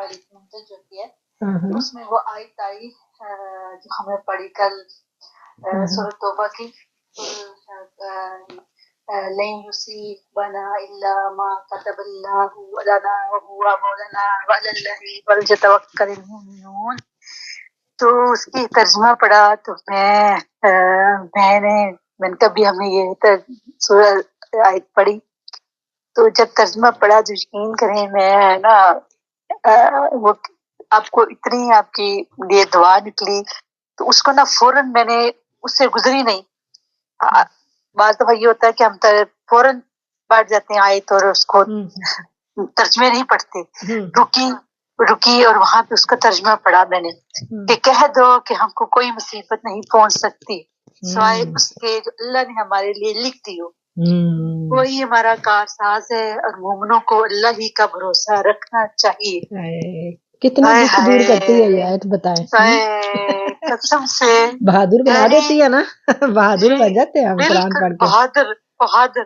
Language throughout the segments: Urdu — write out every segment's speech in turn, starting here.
منتج ہوتی ہے اس میں وہ آیت آئی جو ہمیں پڑھی کل سورۃ توبہ کی لن یصیبنا الا ما كتب الله لنا وهو مولانا وعلى الله فليتوكل المؤمنون. تو اس کی ترجمہ پڑھا تو میں نے کبھی ہم نے یہ سورہ آیت پڑھی تو جب ترجمہ پڑھا تو یقین کریں میں نا وہ آپ کو اتنی آپ کی لیے دعا نکلی تو اس کو نا فوراً میں نے اس سے گزری نہیں. بعض دفعہ یہ ہوتا ہے کہ ہم فوراً بیٹھ جاتے ہیں آیت اور اس کو ترجمے نہیں پڑھتے. رکی اور وہاں پہ اس کا ترجمہ پڑھا میں نے کہ کہہ دو کہ ہم کو کوئی مصیبت نہیں پہنچ سکتی سوائے اس کے جو اللہ نے ہمارے لیے لکھ دی ہو. وہی ہمارا کارساز ہے اور مومنوں کو اللہ ہی کا بھروسہ رکھنا چاہیے. کتنا دکھ دور کرتی ہے یہ آیت بتائیں. قسم سے بہادر بنا دیتی ہے نا. بہادر بن جاتے ہیں ہم قرآن پڑھ کے. بہادر.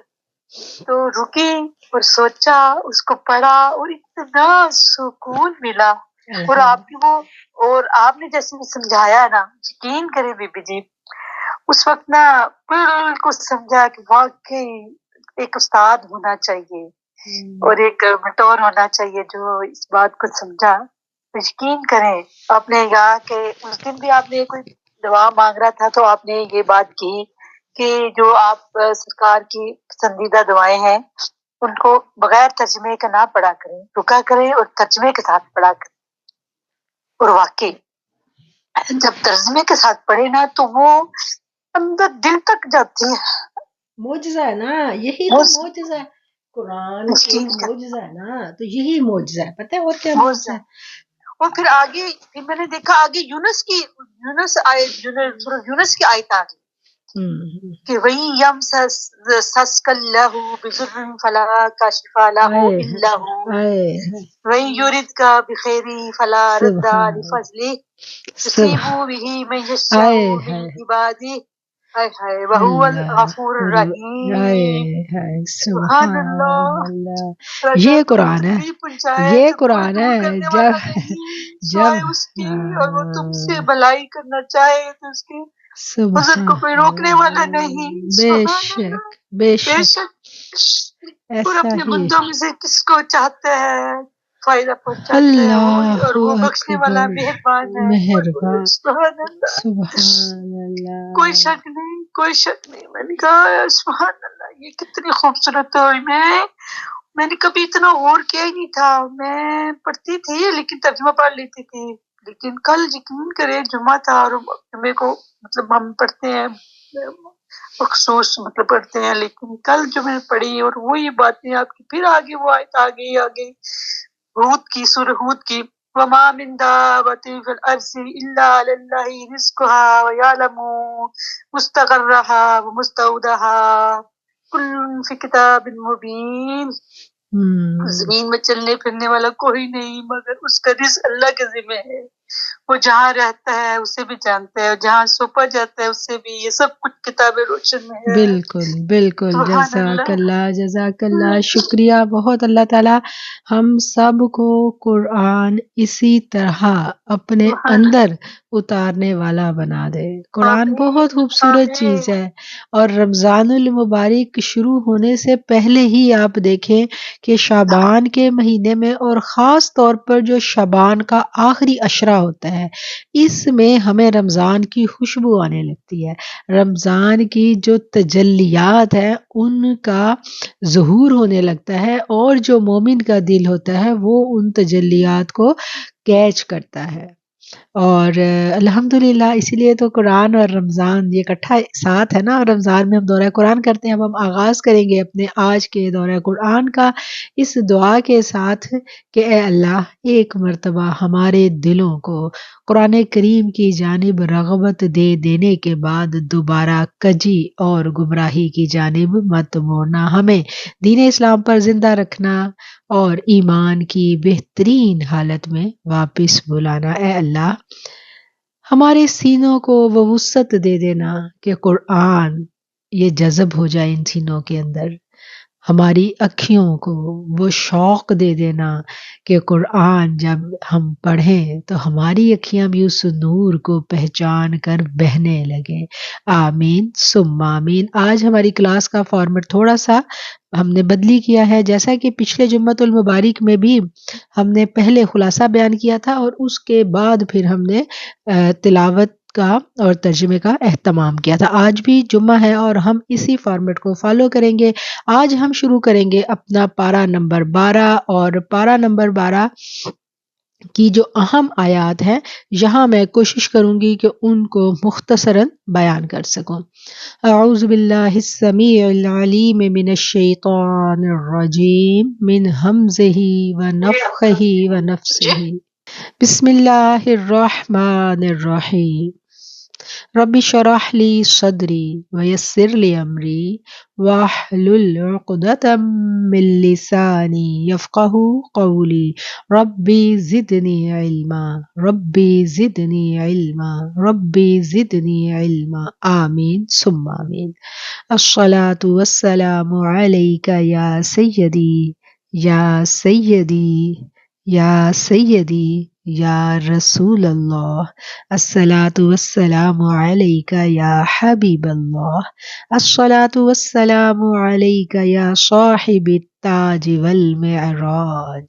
تو رکی اور سوچا اس کو پڑھا اور اتنا سکون ملا. اور آپ نے جیسے سمجھایا نا یقین کرے بی بی جی اس وقت نا بالکل سمجھا کہ واقعی ایک استاد ہونا چاہیے اور ایک مٹور ہونا چاہیے جو اس بات کو سمجھا. یقین کریں آپ نے کہا کہ اس دن بھی آپ نے کوئی دعا مانگ رہا تھا تو آپ نے یہ بات کی کہ جو آپ سرکار کی پسندیدہ دعائیں ہیں ان کو بغیر ترجمے کا نہ پڑھا کریں رکا کریں اور ترجمے کے ساتھ پڑھا کریں. اور واقعی جب ترجمے کے ساتھ پڑھے نا تو وہ اندر دل تک جاتی ہے. معجزہ ہے نا یہی تو معجزہ ہے. قرآن ایک معجزہ ہے نا تو یہی معجزہ ہے. پتہ ہے اور کیا معجزہ ہے. اور پھر آگے میں نے دیکھا آگے یونس کی آیت آ گئی کہ وہی یم سسک اللہ بذر فلا کاشف لہ الا ہو وہی یورد کا بخیری فلا رد لفضلہ یصیب به من یشاء من عبادہ وہو الغفور الرحیم. سبحان اللہ. یہ قرآن ہے. یہ قرآن ہے. جب اس کی اور وہ تم سے بھلائی کرنا چاہے تو اس کے حضور کو کوئی روکنے والا نہیں. بے شک اور اپنے بندوں میں سے کس کو چاہتا ہے فائدہ پہنچاتا ہے اور وہ بخشنے والا مہربان ہے. سبحان اللہ. کوئی شک نہیں. میں نے کہا سبحان اللہ یہ کتنی خوبصورت ہوئی. میں نے کبھی اتنا غور کیا ہی نہیں تھا. میں پڑھتی تھی لیکن ترجمہ پڑھ لیتی تھی. لیکن کل یقین کرے جمعہ تھا اور جمعے کو مطلب ہم پڑھتے ہیں مخصوص پڑھتے ہیں لیکن کل جو میں نے پڑھی اور وہی باتیں آپ کی پھر آگے وہ آیت آگے سورہ ہود کی وما من دابۃ فی الارض الا علی اللہ رزقها ویعلم مستقرها ومستودعها کل فی کتاب مبین. زمین میں چلنے پھرنے والا کوئی نہیں مگر اس کا رزق اللہ کے ذمہ ہے. وہ جہاں رہتا ہے اسے بھی جانتا ہے اور جہاں سوپا جاتا ہے اسے بھی. یہ سب کچھ کتاب روشن میں ہے. بالکل. جزاک اللہ شکریہ بہت. اللہ تعالی ہم سب کو قرآن اسی طرح اپنے اندر اتارنے والا بنا دے. قرآن بہت خوبصورت چیز ہے اور رمضان المبارک شروع ہونے سے پہلے ہی آپ دیکھیں کہ شعبان کے مہینے میں اور خاص طور پر جو شعبان کا آخری عشرہ ہوتا ہے اس میں ہمیں رمضان کی خوشبو آنے لگتی ہے. رمضان کی جو تجلیات ہیں ان کا ظہور ہونے لگتا ہے اور جو مومن کا دل ہوتا ہے وہ ان تجلیات کو کیچ کرتا ہے. اور الحمدللہ اسی لیے تو قرآن اور رمضان یہ اکٹھا ساتھ ہے نا. رمضان میں ہم دورہ قرآن کرتے ہیں. اب ہم آغاز کریں گے اپنے آج کے دورہ قرآن کا اس دعا کے ساتھ کہ اے اللہ ایک مرتبہ ہمارے دلوں کو قرآن کریم کی جانب رغبت دے دینے کے بعد دوبارہ کجی اور گمراہی کی جانب مت موڑنا. ہمیں دین اسلام پر زندہ رکھنا اور ایمان کی بہترین حالت میں واپس بلانا. اے اللہ ہمارے سینوں کو وہ وسعت دے دینا کہ قرآن یہ جذب ہو جائے ان سینوں کے اندر. ہماری اکھیوں کو وہ شوق دے دینا کہ قرآن جب ہم پڑھیں تو ہماری اکھیاں بھی اس نور کو پہچان کر بہنے لگیں۔ آمین ثم آمین۔ آج ہماری کلاس کا فارمیٹ تھوڑا سا ہم نے بدلی کیا ہے، جیسا کہ پچھلے جمعۃ المبارک میں بھی ہم نے پہلے خلاصہ بیان کیا تھا اور اس کے بعد پھر ہم نے تلاوت کا اور ترجمے کا اہتمام کیا تھا۔ آج بھی جمعہ ہے اور ہم اسی فارمیٹ کو فالو کریں گے۔ آج ہم شروع کریں گے اپنا پارہ نمبر 12 اور پارہ نمبر 12 کی جو اہم آیات ہیں یہاں میں کوشش کروں گی کہ ان کو مختصراً بیان کر سکوں۔ اعوذ باللہ السمیع العلیم من الشیطان الرجیم من ہمزہ ونفخہ ونفسہ۔ بسم اللہ الرحمن الرحیم۔ رب اشرح لی صدری ویسر لی امری واحلل عقدۃ من لسانی یفقہوا قولی ربی زدنی علما ربی زدنی علما ربی زدنی علما آمین ثم آمین۔ الصلاۃ والسلام علیک یا سیدی یا سیدی یا سیدی یا رسول اللہ۔ الصلاۃ والسلام علیک یا حبیب اللہ۔ الصلاۃ والسلام علیک یا صاحب التاج والمعراج۔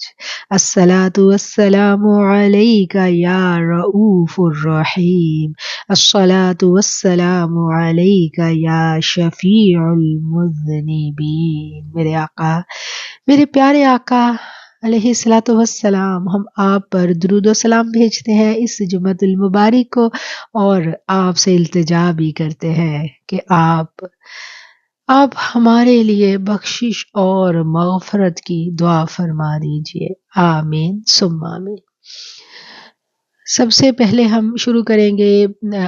الصلاۃ والسلام علیک یا رؤوف الرحیم۔ الصلاۃ والسلام علیک یا شفیع المذنبین۔ میرے آقا، میرے پیارے آقا علیہ الصلوۃ والسلام، ہم آپ پر درود و سلام بھیجتے ہیں اس جمعۃ المبارک کو اور آپ سے التجا بھی کرتے ہیں کہ آپ ہمارے لیے بخشش اور مغفرت کی دعا فرما دیجئے۔ آمین ثم آمین۔ سب سے پہلے ہم شروع کریں گے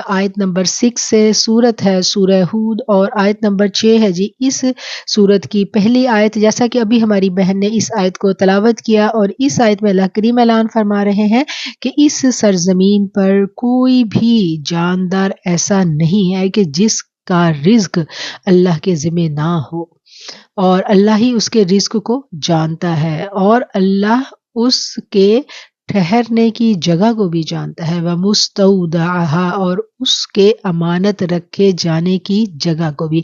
آیت نمبر 6 سے۔ سورت ہے سورہ ہود اور آیت نمبر 6 ہے جی اس سورت کی پہلی آیت۔ جیسا کہ ابھی ہماری بہن نے اس آیت کو تلاوت کیا اور اس آیت میں اللہ کریم اعلان فرما رہے ہیں کہ اس سرزمین پر کوئی بھی جاندار ایسا نہیں ہے کہ جس کا رزق اللہ کے ذمہ نہ ہو، اور اللہ ہی اس کے رزق کو جانتا ہے اور اللہ اس کے ٹھہرنے کی جگہ کو بھی جانتا ہے، وَمُسْتَوْدَعَهَا، اور اس کے امانت رکھے جانے کی جگہ کو بھی۔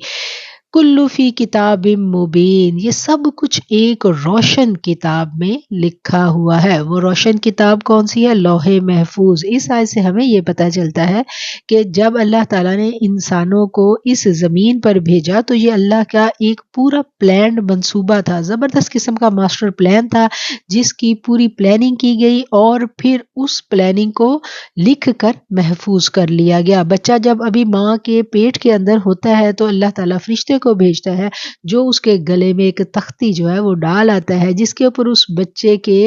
کُلُّ فِی کتاب مبین، یہ سب کچھ ایک روشن کتاب میں لکھا ہوا ہے۔ وہ روشن کتاب کون سی ہے؟ لوح محفوظ۔ اس آیت سے ہمیں یہ پتہ چلتا ہے کہ جب اللہ تعالیٰ نے انسانوں کو اس زمین پر بھیجا تو یہ اللہ کا ایک پورا پلانڈ منصوبہ تھا، زبردست قسم کا ماسٹر پلان تھا جس کی پوری پلاننگ کی گئی اور پھر اس پلاننگ کو لکھ کر محفوظ کر لیا گیا۔ بچہ جب ابھی ماں کے پیٹ کے اندر ہوتا ہے تو اللہ تعالیٰ فرشتے کو بھیجتا ہے جو اس کے گلے میں ایک تختی جو ہے وہ ڈال آتا ہے جس کے اوپر اس بچے کے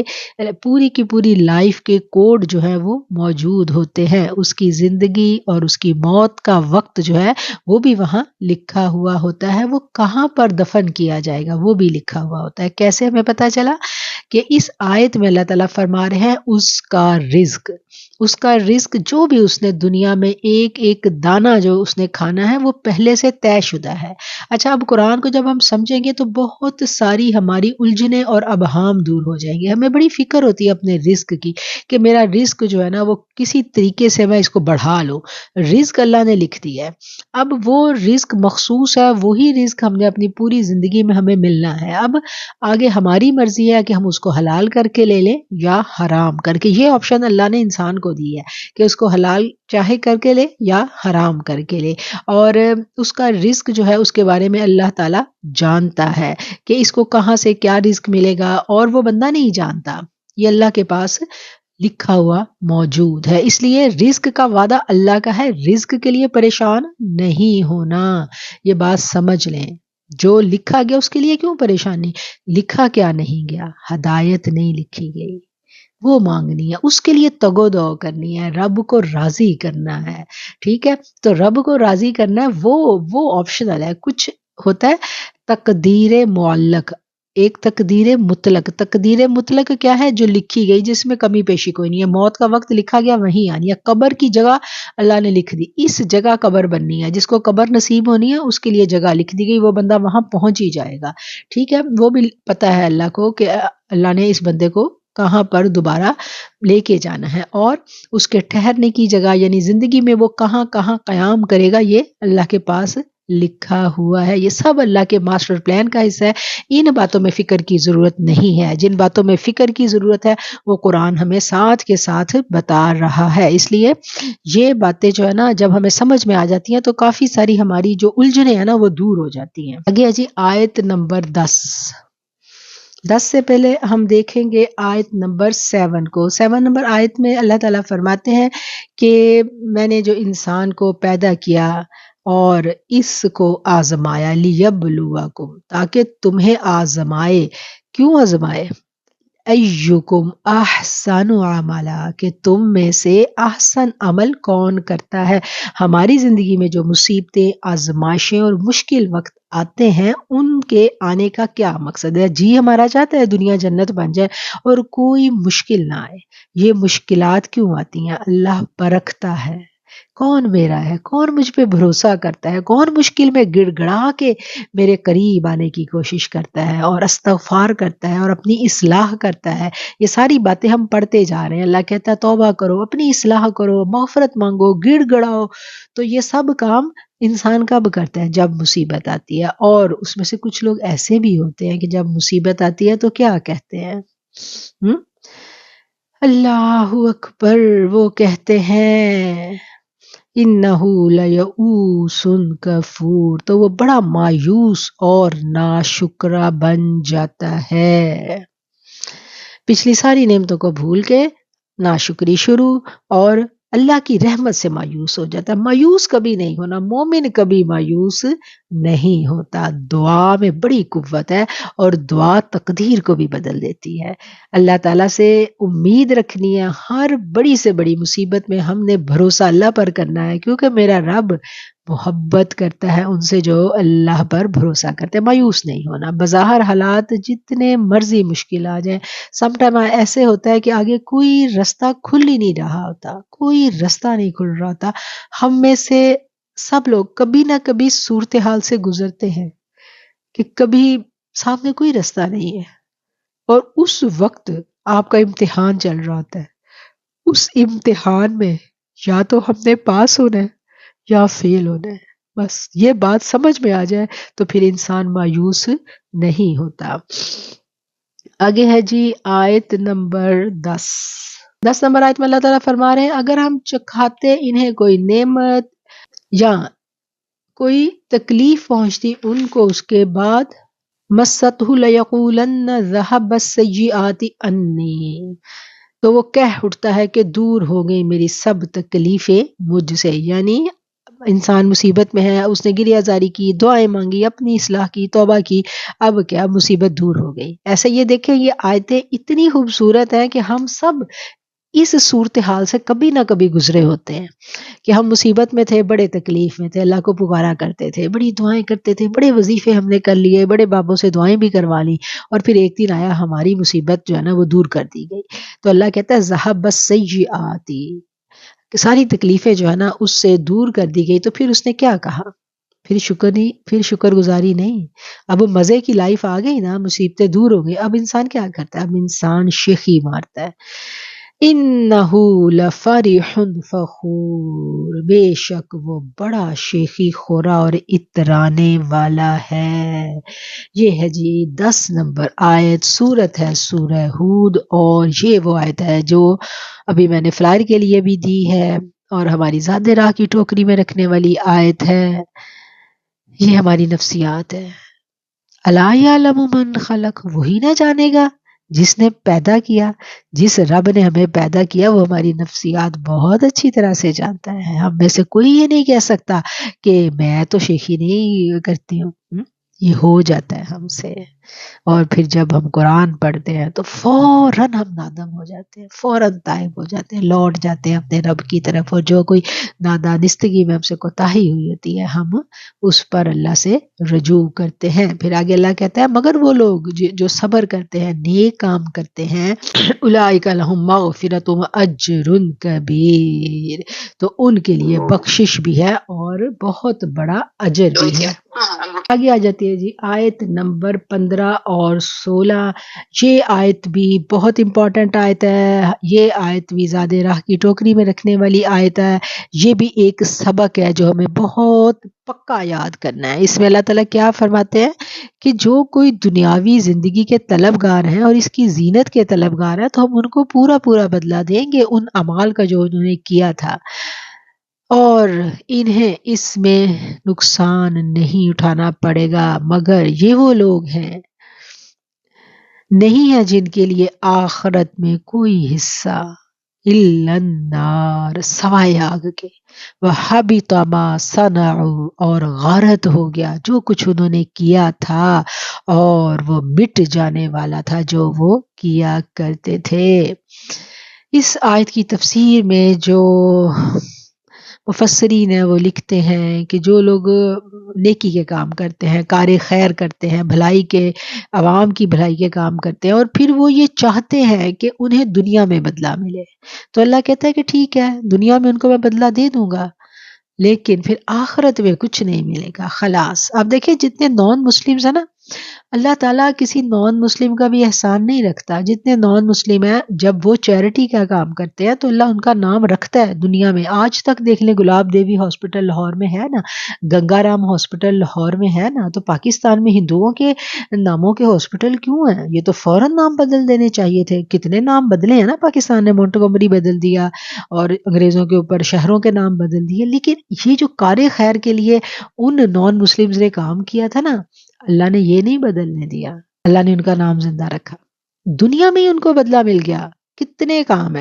پوری کی پوری لائف کے کوڈ جو ہے وہ موجود ہوتے ہیں، اس کی زندگی اور اس کی موت کا وقت جو ہے وہ بھی وہاں لکھا ہوا ہوتا ہے، وہ کہاں پر دفن کیا جائے گا وہ بھی لکھا ہوا ہوتا ہے۔ کیسے ہمیں پتہ چلا؟ کہ اس آیت میں اللہ تعالیٰ فرما رہے ہیں اس کا رزق جو بھی اس نے دنیا میں ایک ایک دانہ جو اس نے کھانا ہے وہ پہلے سے طے شدہ ہے۔ اچھا، اب قرآن کو جب ہم سمجھیں گے تو بہت ساری ہماری الجھنیں اور ابہام دور ہو جائیں گے۔ ہمیں بڑی فکر ہوتی ہے اپنے رزق کی کہ میرا رزق جو ہے نا وہ کسی طریقے سے میں اس کو بڑھا لوں۔ رزق اللہ نے لکھ دیا ہے، اب وہ رزق مخصوص ہے، وہی رزق ہم نے اپنی پوری زندگی میں ہمیں ملنا ہے۔ اب آگے ہماری مرضی ہے کہ ہم اس کو حلال کر کے لے لیں یا حرام کر کے۔ یہ آپشن اللہ نے انسان کو دی ہے کہ اس کو حلال چاہے کر کے لے یا حرام کر کے لے، اور اس کا رزق جو ہے اس کے بارے میں اللہ تعالیٰ جانتا ہے کہ اس کو کہاں سے کیا رزق ملے گا، اور وہ بندہ نہیں جانتا، یہ اللہ کے پاس لکھا ہوا موجود ہے۔ اس لیے رزق کا وعدہ اللہ کا ہے، رزق کے لیے پریشان نہیں ہونا، یہ بات سمجھ لیں۔ جو لکھا گیا اس کے لیے کیوں پریشانی؟ لکھا کیا نہیں گیا؟ ہدایت نہیں لکھی گئی، وہ مانگنی ہے، اس کے لیے تگ و دو کرنی ہے، رب کو راضی کرنا ہے۔ ٹھیک ہے، تو رب کو راضی کرنا ہے وہ آپشنل ہے۔ کچھ ہوتا ہے تقدیر معلق، ایک تقدیر مطلق. تقدیر مطلق کیا ہے؟ جو لکھی گئی، جس میں کمی پیشی کوئی نہیں ہے. موت کا وقت لکھا گیا وہیں آنی ہے. قبر کی جگہ اللہ نے لکھ دی، اس جگہ قبر بننی ہے. جس کو قبر نصیب ہونی ہے اس کے لیے جگہ لکھ دی گئی، وہ بندہ وہاں پہنچ ہی جائے گا. ٹھیک ہے، وہ بھی پتہ ہے اللہ کو کہ اللہ نے اس بندے کو کہاں پر دوبارہ لے کے جانا ہے، اور اس کے ٹھہرنے کی جگہ یعنی زندگی میں وہ کہاں کہاں قیام کرے گا، یہ اللہ کے پاس لکھا ہوا ہے. یہ سب اللہ کے ماسٹر پلان کا حصہ ہے. ان باتوں میں فکر کی ضرورت نہیں ہے. جن باتوں میں فکر کی ضرورت ہے وہ قرآن ہمیں ساتھ کے ساتھ بتا رہا ہے. اس لیے یہ باتیں جو ہے نا جب ہمیں سمجھ میں آ جاتی ہیں تو کافی ساری ہماری جو الجھنیں ہیں نا وہ دور ہو جاتی ہیں. آگے جی آیت نمبر 10 سے پہلے ہم دیکھیں گے آیت نمبر 7 کو. 7 نمبر آیت میں اللہ تعالیٰ فرماتے ہیں کہ میں نے جو انسان کو پیدا کیا اور اس کو آزمایا، لیبلوکم، تاکہ تمہیں آزمائے. کیوں آزمائے؟ ایکم احسن عملا، کہ تم میں سے احسن عمل کون کرتا ہے. ہماری زندگی میں جو مصیبتیں، آزمائشیں اور مشکل وقت آتے ہیں ان کے آنے کا کیا مقصد ہے؟ جی ہمارا چاہتا ہے دنیا جنت بن جائے اور کوئی مشکل نہ آئے. یہ مشکلات کیوں آتی ہیں؟ اللہ پرکھتا ہے کون میرا ہے، کون مجھ پہ بھروسہ کرتا ہے، کون مشکل میں گڑ گڑا کے میرے قریب آنے کی کوشش کرتا ہے اور استغفار کرتا ہے اور اپنی اصلاح کرتا ہے. یہ ساری باتیں ہم پڑھتے جا رہے ہیں. اللہ کہتا ہے توبہ کرو، اپنی اصلاح کرو، مغفرت مانگو، گڑ گڑاؤ. تو یہ سب کام انسان کب کرتا ہے؟ جب مصیبت آتی ہے. اور اس میں سے کچھ لوگ ایسے بھی ہوتے ہیں کہ جب مصیبت آتی ہے تو کیا کہتے ہیں؟ اللہ اکبر، وہ کہتے ہیں انہو لیئوس کفور، تو وہ بڑا مایوس اور ناشکرا بن جاتا ہے. پچھلی ساری نعمتوں کو بھول کے ناشکری شروع اور اللہ کی رحمت سے مایوس ہو جاتا ہے. مایوس کبھی نہیں ہونا، مومن کبھی مایوس نہیں ہوتا. دعا میں بڑی قوت ہے اور دعا تقدیر کو بھی بدل دیتی ہے. اللہ تعالیٰ سے امید رکھنی ہے. ہر بڑی سے بڑی مصیبت میں ہم نے بھروسہ اللہ پر کرنا ہے، کیونکہ میرا رب محبت کرتا ہے ان سے جو اللہ پر بھروسہ کرتے ہیں. مایوس نہیں ہونا. بظاہر حالات جتنے مرضی مشکل آ جائیں، سم ٹائم ایسے ہوتا ہے کہ آگے کوئی رستہ کھل ہی نہیں رہا ہوتا، کوئی رستہ نہیں کھل رہا ہوتا. ہم میں سے سب لوگ کبھی نہ کبھی صورتحال سے گزرتے ہیں کہ کبھی سامنے کوئی رستہ نہیں ہے اور اس وقت آپ کا امتحان چل رہا ہوتا ہے. اس امتحان میں یا تو ہم نے پاس ہونا ہے یا فیل ہونا ہے. بس یہ بات سمجھ میں آ جائے تو پھر انسان مایوس نہیں ہوتا. آگے ہے جی آیت نمبر 10 نمبر آیت میں اللہ تعالیٰ فرما رہے ہیں اگر ہم چکھاتے انہیں کوئی نعمت یا کوئی تکلیف پہنچتی ان کو، اس کے بعد مَسَّتْهُ لَيَقُولَنَّ ذَهَبَ السَّيِّئَاتُ عَنِّي، تو وہ کہہ اٹھتا ہے کہ دور ہو گئی میری سب تکلیفیں مجھ سے. یعنی انسان مصیبت میں ہے، اس نے گریہ زاری کی، دعائیں مانگی، اپنی اصلاح کی، توبہ کی، اب کیا مصیبت دور ہو گئی. ایسے یہ دیکھیں یہ آیتیں اتنی خوبصورت ہیں کہ ہم سب اس صورتحال سے کبھی نہ کبھی گزرے ہوتے ہیں کہ ہم مصیبت میں تھے، بڑے تکلیف میں تھے، اللہ کو پکارا کرتے تھے، بڑی دعائیں کرتے تھے، بڑے وظیفے ہم نے کر لیے، بڑے بابوں سے دعائیں بھی کروا لی، اور پھر ایک دن آیا ہماری مصیبت جو ہے نا وہ دور کر دی گئی. تو اللہ کہتا ہے ذہب السیئات، کہ ساری تکلیفیں جو ہے نا اس سے دور کر دی گئی. تو پھر اس نے کیا کہا؟ پھر شکر گزاری نہیں. اب مزے کی لائف آ گئی نا، مصیبتیں دور ہو گئی، اب انسان کیا کرتا ہے؟ اب انسان شیخی مارتا ہے. انہو لفرح فخور، بے شک وہ بڑا شیخی خورا اور اترانے والا ہے. یہ ہے جی 10 نمبر آیت. سورت ہے سورہ ہود، اور یہ وہ آیت ہے جو ابھی میں نے فلائر کے لیے بھی دی ہے اور ہماری زاد راہ کی ٹوکری میں رکھنے والی آیت ہے. یہ ہماری نفسیات ہے. الا یعلم من خلق، وہی نہ جانے گا جس نے پیدا کیا. جس رب نے ہمیں پیدا کیا وہ ہماری نفسیات بہت اچھی طرح سے جانتا ہے. ہم میں سے کوئی یہ نہیں کہہ سکتا کہ میں تو شیخی نہیں کرتی ہوں. یہ ہو جاتا ہے ہم سے، اور پھر جب ہم قرآن پڑھتے ہیں تو فوراً ہم نادم ہو جاتے ہیں، فوراً تائب ہو جاتے ہیں، لوٹ جاتے ہیں اپنے رب کی طرف، اور جو کوئی نادانستگی میں ہم سے کوتاہی ہوئی ہوتی ہے ہم اس پر اللہ سے رجوع کرتے ہیں۔ پھر آگے اللہ کہتا ہے مگر وہ لوگ جو صبر کرتے ہیں، نیک کام کرتے ہیں، اولئک لہم مغفرۃ و اجر کبیر، تو ان کے لیے بخشش بھی ہے اور بہت بڑا اجر بھی ہے۔ آگے آ جاتی ہے جی آیت نمبر 15 اور 16۔ یہ آیت بھی بہت امپورٹنٹ آیت ہے، یہ آیت بھی زاد راہ کی ٹوکری میں رکھنے والی آیت ہے۔ یہ بھی ایک سبق ہے جو ہمیں بہت پکا یاد کرنا ہے۔ اس میں اللہ تعالیٰ کیا فرماتے ہیں کہ جو کوئی دنیاوی زندگی کے طلبگار ہیں اور اس کی زینت کے طلبگار ہیں تو ہم ان کو پورا پورا بدلہ دیں گے ان اعمال کا جو انہوں نے کیا تھا، اور انہیں اس میں نقصان نہیں اٹھانا پڑے گا، مگر یہ وہ لوگ ہیں نہیں ہے جن کے لیے آخرت میں کوئی حصہ، الا النار، سوائے آگ کے، وحبط ما صنعوا، اور غارت ہو گیا جو کچھ انہوں نے کیا تھا، اور وہ مٹ جانے والا تھا جو وہ کیا کرتے تھے۔ اس آیت کی تفسیر میں جو مفسرین ہیں وہ لکھتے ہیں کہ جو لوگ نیکی کے کام کرتے ہیں، کار خیر کرتے ہیں، بھلائی کے، عوام کی بھلائی کے کام کرتے ہیں، اور پھر وہ یہ چاہتے ہیں کہ انہیں دنیا میں بدلہ ملے، تو اللہ کہتا ہے کہ ٹھیک ہے دنیا میں ان کو میں بدلہ دے دوں گا، لیکن پھر آخرت میں کچھ نہیں ملے گا، خلاص۔ آپ دیکھیں جتنے نان مسلمز ہیں نا، اللہ تعالیٰ کسی نان مسلم کا بھی احسان نہیں رکھتا۔ جتنے نان مسلم ہیں جب وہ چیریٹی کا کام کرتے ہیں تو اللہ ان کا نام رکھتا ہے دنیا میں۔ آج تک دیکھ لیں گلاب دیوی ہاسپٹل لاہور میں ہے نا، گنگا رام ہاسپٹل لاہور میں ہے نا، تو پاکستان میں ہندوؤں کے ناموں کے ہاسپٹل کیوں ہیں؟ یہ تو فوراً نام بدل دینے چاہیے تھے۔ کتنے نام بدلے ہیں نا، پاکستان نے مونٹگومری بدل دیا اور انگریزوں کے اوپر شہروں کے نام بدل دیے، لیکن یہ جو کار خیر کے لیے ان نان مسلمز نے کام کیا تھا نا، اللہ نے یہ نہیں بدلنے دیا، اللہ نے ان کا نام زندہ رکھا، دنیا میں ہی ان کو بدلہ مل گیا۔ کتنے کام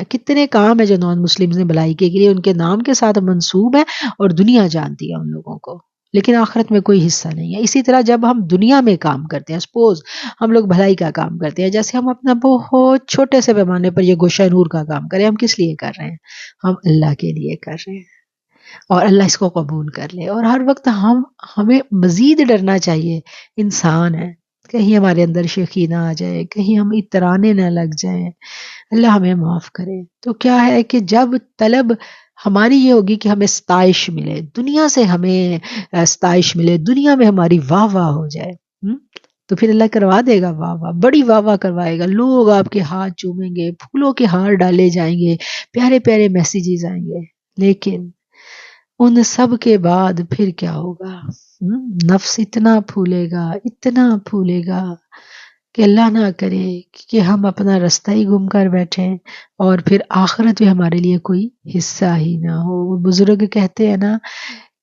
ہے جو نان مسلمز نے بھلائی کے لیے ان کے نام کے ساتھ منسوب ہے اور دنیا جانتی ہے ان لوگوں کو، لیکن آخرت میں کوئی حصہ نہیں ہے۔ اسی طرح جب ہم دنیا میں کام کرتے ہیں، سپوز ہم لوگ بھلائی کا کام کرتے ہیں، جیسے ہم اپنا بہت چھوٹے سے پیمانے پر یہ گوشہ نور کا کام کریں، ہم کس لیے کر رہے ہیں؟ ہم اللہ کے لیے کر رہے ہیں، اور اللہ اس کو قبول کر لے۔ اور ہر وقت ہمیں مزید ڈرنا چاہیے، انسان ہے، کہیں ہمارے اندر شیخی نہ آ جائے، کہیں ہم اترانے نہ لگ جائیں، اللہ ہمیں معاف کرے۔ تو کیا ہے کہ جب طلب ہماری یہ ہوگی کہ ہمیں ستائش ملے، دنیا سے ہمیں ستائش ملے، دنیا میں ہماری واہ واہ ہو جائے، تو پھر اللہ کروا دے گا واہ واہ، بڑی واہ واہ کروائے گا، لوگ آپ کے ہاتھ چومیں گے، پھولوں کے ہار ڈالے جائیں گے، پیارے پیارے میسیجز آئیں گے، لیکن ان سب کے بعد پھر کیا ہوگا؟ نفس اتنا پھولے گا کہ اللہ نہ کرے کہ ہم اپنا رستہ ہی گم کر بیٹھیں اور پھر آخرت میں ہمارے لیے کوئی حصہ ہی نہ ہو۔ وہ بزرگ کہتے ہیں نا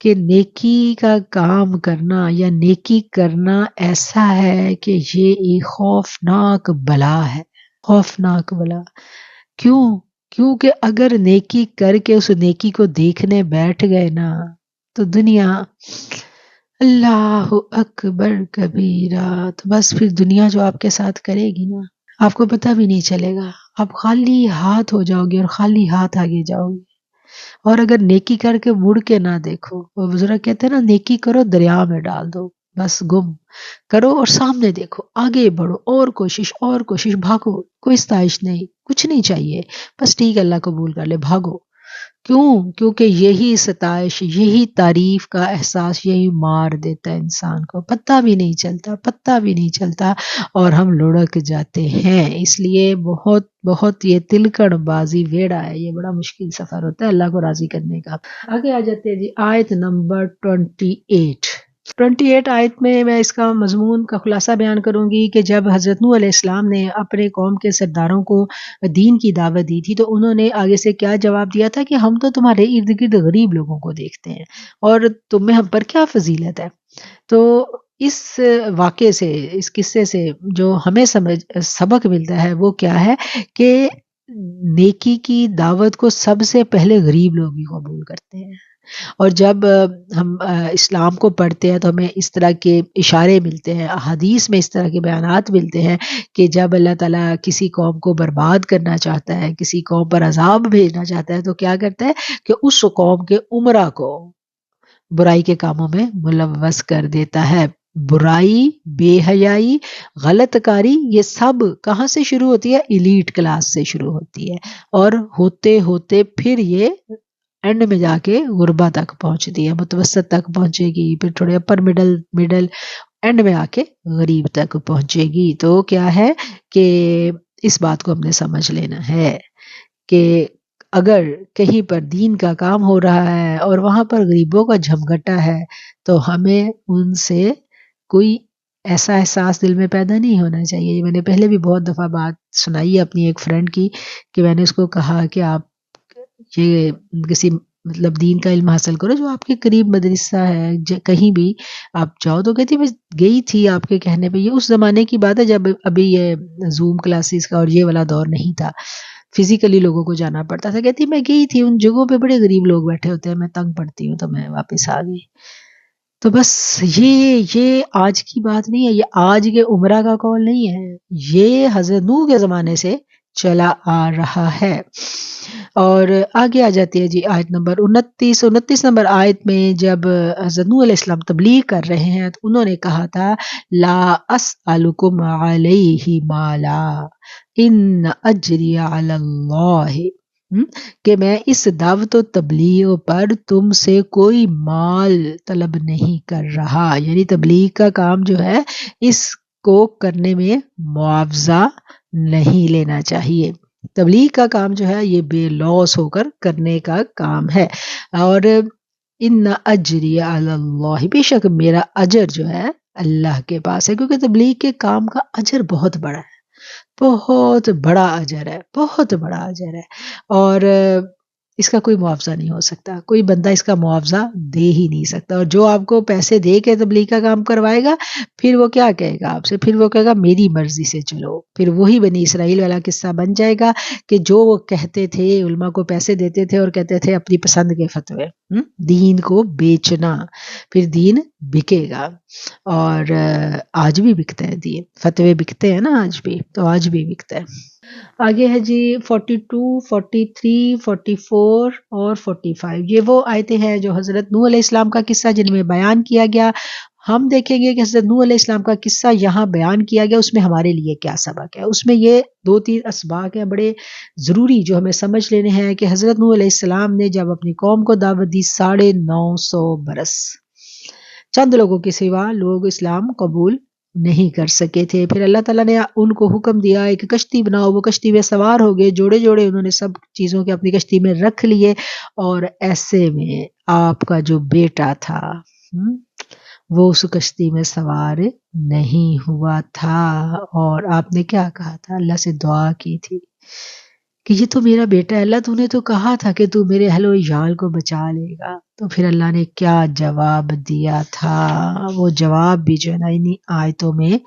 کہ نیکی کا کام کرنا یا نیکی کرنا ایسا ہے کہ یہ ایک خوفناک بلا ہے، خوفناک بلا۔ کیونکہ اگر نیکی کر کے اس نیکی کو دیکھنے بیٹھ گئے نا تو دنیا، اللہ اکبر کبیرہ، تو بس پھر دنیا جو آپ کے ساتھ کرے گی نا، آپ کو پتہ بھی نہیں چلے گا، آپ خالی ہاتھ ہو جاؤ گے اور خالی ہاتھ آگے جاؤ گے۔ اور اگر نیکی کر کے مڑ کے نہ دیکھو، وہ بزرگ کہتے ہیں نا، نیکی کرو دریا میں ڈال دو، بس گم کرو اور سامنے دیکھو، آگے بڑھو، اور کوشش، بھاگو، کوئی ستائش نہیں، کچھ نہیں چاہیے، بس ٹھیک ہے اللہ قبول کر لے، بھاگو۔ کیونکہ یہی ستائش، یہی تعریف کا احساس یہی مار دیتا ہے انسان کو، پتہ بھی نہیں چلتا اور ہم لڑک جاتے ہیں۔ اس لیے بہت یہ تلکڑ بازی ویڑا ہے، یہ بڑا مشکل سفر ہوتا ہے اللہ کو راضی کرنے کا۔ آگے آ جاتے ہیں جی آیت نمبر 28 آیت میں اس کا مضمون کا خلاصہ بیان کروں گی کہ جب حضرت نوح علیہ السلام نے اپنے قوم کے سرداروں کو دین کی دعوت دی تھی تو انہوں نے آگے سے کیا جواب دیا تھا کہ ہم تو تمہارے ارد گرد غریب لوگوں کو دیکھتے ہیں اور تم میں ہم پر کیا فضیلت ہے۔ تو اس واقعے سے، اس قصے سے جو ہمیں سبق ملتا ہے وہ کیا ہے کہ نیکی کی دعوت کو سب سے پہلے غریب لوگ ہی قبول کرتے ہیں۔ اور جب ہم اسلام کو پڑھتے ہیں تو ہمیں اس طرح کے اشارے ملتے ہیں، احادیث میں اس طرح کے بیانات ملتے ہیں کہ جب اللہ تعالیٰ کسی قوم کو برباد کرنا چاہتا ہے، کسی قوم پر عذاب بھیجنا چاہتا ہے تو کیا کرتا ہے کہ اس قوم کے امراء کو برائی کے کاموں میں ملوث کر دیتا ہے۔ برائی، بے حیائی، غلط کاری، یہ سب کہاں سے شروع ہوتی ہے؟ ایلیٹ کلاس سے شروع ہوتی ہے، اور ہوتے ہوتے پھر یہ اینڈ میں جا کے غربا تک پہنچتی ہے، متوسط تک پہنچے گی، پھر تھوڑے اپر مڈل اینڈ میں آ کے غریب تک پہنچے گی۔ تو کیا ہے کہ اس بات کو ہم نے سمجھ لینا ہے کہ اگر کہیں پر دین کا کام ہو رہا ہے اور وہاں پر غریبوں کا جھمگٹا ہے تو ہمیں ان سے کوئی ایسا احساس دل میں پیدا نہیں ہونا چاہیے۔ یہ میں نے پہلے بھی بہت دفعہ بات سنائی ہے اپنی ایک فرینڈ کی، کہ میں نے اس کو کہا کہ آپ یہ کسی مطلب دین کا علم حاصل کرو جو آپ کے قریب مدرسہ ہے، کہیں بھی آپ جاؤ۔ تو کہتی میں گئی تھی آپ کے کہنے پہ، یہ اس زمانے کی بات ہے جب ابھی یہ زوم کلاسز کا اور یہ والا دور نہیں تھا، فزیکلی لوگوں کو جانا پڑتا تھا۔ کہتی میں گئی تھی، ان جگہوں پہ بڑے غریب لوگ بیٹھے ہوتے ہیں، میں تنگ پڑتی ہوں تو میں واپس آ گئی۔ تو بس یہ آج کی بات نہیں ہے، یہ آج کے عمرہ کا قول نہیں ہے، یہ حضرت نوح کے زمانے سے چلا آ رہا ہے۔ اور آگے آ جاتی ہے جی آیت نمبر 29 نمبر آیت میں، جب حضرت نوح علیہ السلام تبلیغ کر رہے ہیں تو انہوں نے کہا تھا لا اسألکم علیہ مالا ان اجری علی اللہ، کہ میں اس دعوت و تبلیغ پر تم سے کوئی مال طلب نہیں کر رہا، یعنی تبلیغ کا کام جو ہے اس کو کرنے میں معاوضہ نہیں لینا چاہیے۔ تبلیغ کا کام جو ہے یہ بے لوث ہو کر کرنے کا کام ہے۔ اور ان اجری علی اللہ، بے شک میرا اجر جو ہے اللہ کے پاس ہے، کیونکہ تبلیغ کے کام کا اجر بہت بڑا ہے، بہت بڑا اجر ہے، بہت بڑا اجر ہے، اور اس کا کوئی معاوضہ نہیں ہو سکتا، کوئی بندہ اس کا معاوضہ دے ہی نہیں سکتا۔ اور جو آپ کو پیسے دے کے تبلیغ کا کام کروائے گا، پھر وہ کیا کہے گا آپ سے؟ پھر وہ کہے گا میری مرضی سے چلو، پھر وہی بنی اسرائیل والا قصہ بن جائے گا کہ جو وہ کہتے تھے، علماء کو پیسے دیتے تھے اور کہتے تھے اپنی پسند کے فتوے، دین کو بیچنا، پھر دین بکے گا۔ اور آج بھی بکتا ہے دین، فتوے بکتے ہیں نا آج بھی، تو آج بھی بکتا ہے۔ آگے ہے جی 42، 43، 44 اور 45، یہ وہ آیتیں ہیں جو حضرت نوح علیہ السلام کا قصہ جن میں بیان کیا گیا۔ ہم دیکھیں گے کہ حضرت نوح علیہ السلام کا قصہ یہاں بیان کیا گیا، اس میں ہمارے لیے کیا سبق ہے۔ اس میں یہ 2-3 اسباق ہیں بڑے ضروری جو ہمیں سمجھ لینے ہیں کہ حضرت نوح علیہ السلام نے جب اپنی قوم کو دعوت دی 950 برس، چند لوگوں کے سوا لوگ اسلام قبول نہیں کر سکے تھے۔ پھر اللہ تعالیٰ نے ان کو حکم دیا ایک کشتی بناؤ، وہ کشتی میں سوار ہو گئے، جوڑے جوڑے انہوں نے سب چیزوں کے اپنی کشتی میں رکھ لیے، اور ایسے میں آپ کا جو بیٹا تھا وہ اس کشتی میں سوار نہیں ہوا تھا، اور آپ نے کیا کہا تھا؟ اللہ سے دعا کی تھی کہ یہ تو میرا بیٹا ہے، اللہ تو نے تو کہا تھا کہ تو میرے اہل و عیال کو بچا لے گا۔ تو پھر اللہ نے کیا جواب دیا تھا؟ وہ جواب بھی جو ہے نا انہی آیتوں میں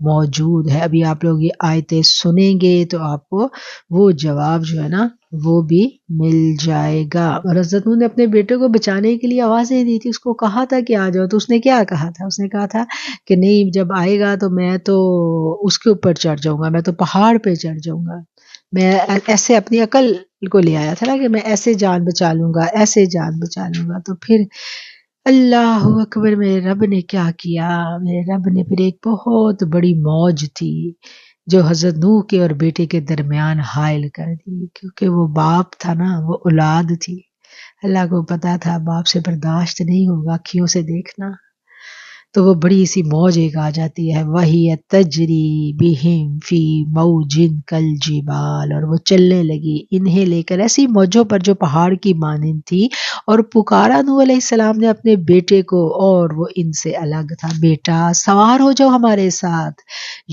موجود ہے۔ ابھی آپ لوگ یہ آیتیں سنیں گے تو آپ کو وہ جواب جو ہے نا وہ بھی مل جائے گا۔ اور حضرت نوح نے اپنے بیٹے کو بچانے کے لیے آوازیں دی تھی، اس کو کہا تھا کہ آ جاؤ، تو اس نے کیا کہا تھا؟ اس نے کہا تھا کہ نہیں، جب آئے گا تو میں تو اس کے اوپر چڑھ جاؤں گا، میں تو پہاڑ پہ چڑھ جاؤں گا، میں ایسے اپنی عقل کو لے آیا تھا نا کہ میں ایسے جان بچا لوں گا، ایسے جان بچا لوں گا۔ تو پھر اللہ اکبر، میرے رب نے کیا کیا؟ میرے رب نے پھر ایک بہت بڑی موج تھی جو حضرت نوح کے اور بیٹے کے درمیان حائل کر دی، کیونکہ وہ باپ تھا نا، وہ اولاد تھی، اللہ کو پتا تھا باپ سے برداشت نہیں ہوگا آنکھیوں سے دیکھنا، تو وہ بڑی سی موج ایک آ جاتی ہے، وَهِيَ تَجْرِي بِهِمْ فِي مَوْجٍ كَالْجِبَالِ، اور وہ چلنے لگی انہیں لے کر ایسی موجوں پر جو پہاڑ کی مانند تھی، اور پکارا نوح علیہ السلام نے اپنے بیٹے کو، اور وہ ان سے الگ تھا، بیٹا سوار ہو جاؤ ہمارے ساتھ،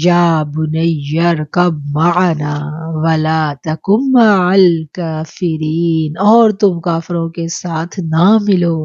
یا بنی ارکب معنا ولا تکن مع الکافرین، اور تم کافروں کے ساتھ نہ ملو،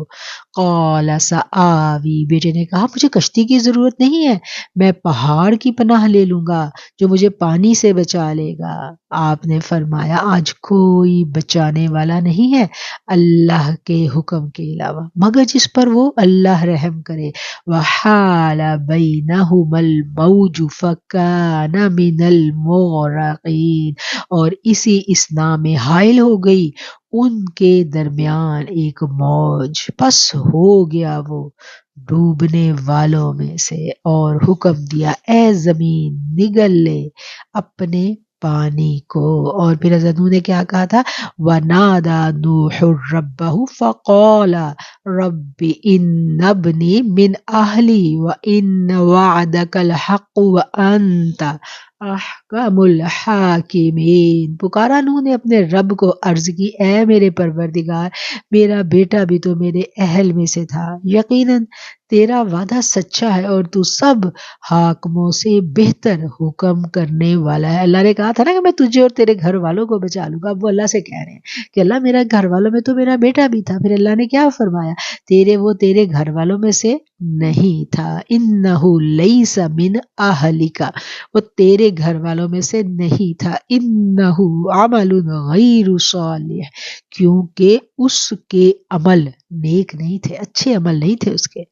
قال سآوی، بیٹے نے کہا مجھے کشتی کی ضرورت نہیں ہے، میں پہاڑ کی پناہ لے لوں گا جو مجھے پانی سے بچا لے گا۔ آپ نے فرمایا آج کوئی بچانے والا نہیں ہے اللہ کے حکم کے علاوہ مگر جس پر وہ اللہ رحم کرے۔ وحال بینہما الموج فکان من المغرقین، اور اسی اسنا میں حائل ہو گئی ان کے درمیان ایک موج، پس ہو گیا وہ ڈوبنے والوں میں سے، اور حکم دیا اے زمین نگل لے اپنے پانی کو۔ اور پھر حضرت نوح نے کیا کہا تھا؟ وَنَادَى نُوحٌ رَبَّهُ فَقَالَ رَبِّ إِنَّ ابْنِي مِنْ أَهْلِي وَإِنَّ وَعْدَكَ الْحَقُّ وَأَنْتَ احکم الحاکمین۔ پکارا نوح نے اپنے رب کو، عرض کی اے میرے پروردگار میرا بیٹا بھی تو میرے اہل میں سے تھا، یقیناً تیرا وعدہ سچا ہے اور تو سب حاکموں سے بہتر حکم کرنے والا ہے۔ اللہ نے کہا تھا نا کہ میں تجھے اور تیرے گھر والوں کو بچا لوں گا، اب وہ اللہ سے کہہ رہے ہیں کہ اللہ میرا گھر والوں میں تو میرا بیٹا بھی تھا۔ پھر اللہ نے کیا فرمایا؟ وہ تیرے گھر والوں میں سے نہیں تھا، انہ لیس من اہلک، وہ تیرے گھر والوں میں سے نہیں تھا، انہ عمل غیر صالح، کیونکہ اس کے عمل نیک نہیں تھے، اچھے عمل نہیں تھے اس کے۔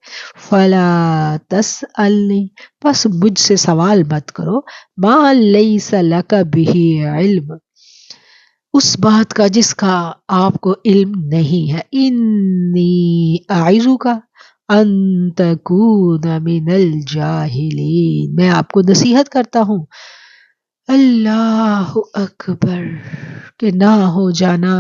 فلا تسألنی، پس مجھ سے سوال مت کرو، ما لیس لک بہ علم، اس بات کا جس کا آپ کو علم نہیں ہے۔ انی اعظک ان تکون من الجاہلین، میں آپ کو نصیحت کرتا ہوں اللہ اکبر کہ نہ ہو جانا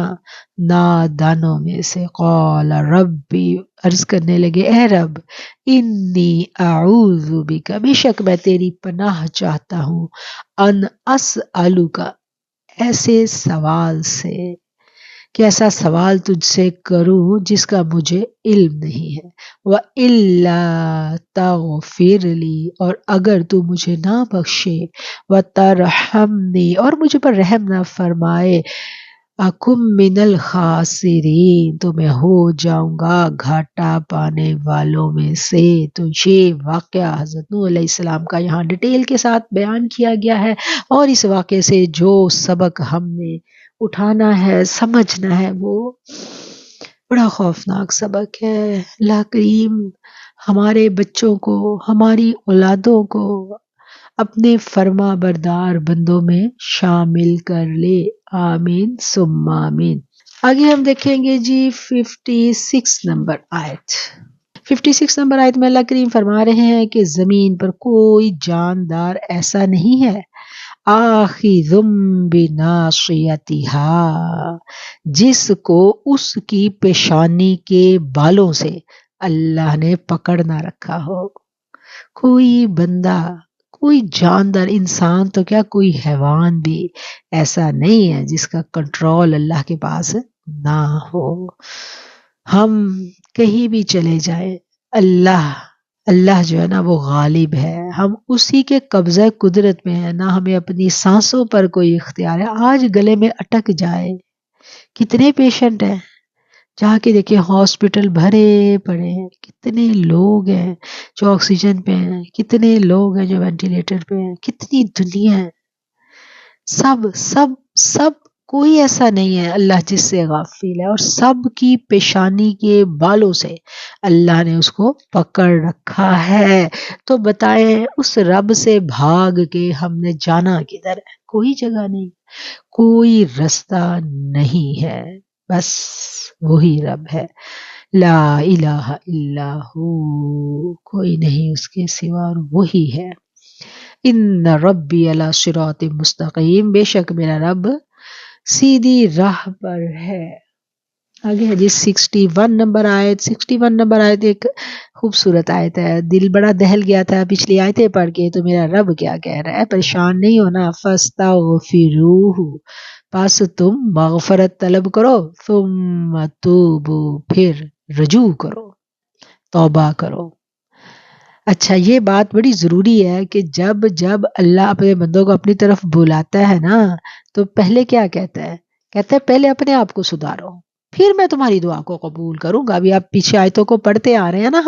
نادانوں میں سے۔ قال ربی، عرض کرنے لگے اے رب، انی اعوذ بک، بے شک میں تیری پناہ چاہتا ہوں، ان اسألک، ایسے سوال سے کہ ایسا سوال تجھ سے کروں جس کا مجھے علم نہیں ہے۔ وَإِلَّا تَغْفِرْ لِي، اور اگر تو مجھے نہ بخشے، وَتَرْحَمْنِي، اور مجھے پر رحم نہ فرمائے، اَكُن مِّنَ الْخَاسِرِينَ، تو میں ہو جاؤں گا گھاٹا پانے والوں میں سے۔ تو یہ واقعہ حضرت نوح علیہ السلام کا یہاں ڈیٹیل کے ساتھ بیان کیا گیا ہے، اور اس واقعے سے جو سبق ہم نے اٹھانا ہے، سمجھنا ہے، وہ بڑا خوفناک سبق ہے۔ اللہ کریم ہمارے بچوں کو، ہماری اولادوں کو اپنے فرما بردار بندوں میں شامل کر لے، آمین ثم آمین۔ آگے ہم دیکھیں گے جی 56 نمبر آیت۔ 56 نمبر آیت میں اللہ کریم فرما رہے ہیں کہ زمین پر کوئی جاندار ایسا نہیں ہے آخذ بناصیتہا، جس کو اس کی پیشانی کے بالوں سے اللہ نے پکڑ نہ رکھا ہو۔ کوئی بندہ، کوئی جاندار، انسان تو کیا کوئی حیوان بھی ایسا نہیں ہے جس کا کنٹرول اللہ کے پاس نہ ہو۔ ہم کہیں بھی چلے جائیں، اللہ جو ہے نا وہ غالب ہے، ہم اسی کے قبضہ قدرت میں ہیں، نہ ہمیں اپنی سانسوں پر کوئی اختیار ہے۔ آج گلے میں اٹک جائے، کتنے پیشنٹ ہیں جہاں کے دیکھیں ہاسپٹل بھرے پڑے ہیں، کتنے لوگ ہیں جو آکسیجن پہ ہیں، کتنے لوگ ہیں جو وینٹیلیٹر پہ ہیں، کتنی دنیا ہے۔ سب سب سب کوئی ایسا نہیں ہے اللہ جس سے غافل ہے، اور سب کی پیشانی کے بالوں سے اللہ نے اس کو پکڑ رکھا ہے۔ تو بتائیں اس رب سے بھاگ کے ہم نے جانا کدھر ہے؟ کوئی جگہ نہیں، کوئی رستہ نہیں ہے، بس وہی رب ہے، لا الہ الا ہو، کوئی نہیں اس کے سوا، اور وہی ہے۔ ان ربی علی صراط مستقیم، بے شک میرا رب سیدھی راہ پر ہے۔ آگے ہے جی 61 نمبر آیت۔ 61 نمبر آیت ایک خوبصورت آیت ہے، دل بڑا دہل گیا تھا پچھلی آیتیں پڑھ کے، تو میرا رب کیا کہہ رہا ہے، پریشان نہیں ہونا۔ فاستغفروہ، پس تم مغفرت طلب کرو، ثم توبو، پھر رجوع کرو، توبہ کرو۔ اچھا یہ بات بڑی ضروری ہے کہ جب اللہ اپنے بندوں کو اپنی طرف بلاتا ہے نا، تو پہلے کیا کہتا ہے؟ کہتا ہے پہلے اپنے آپ کو سدھارو، پھر میں تمہاری دعا کو قبول کروں گا. ابھی آپ پیچھے آیتوں کو پڑھتے آ رہے ہیں نا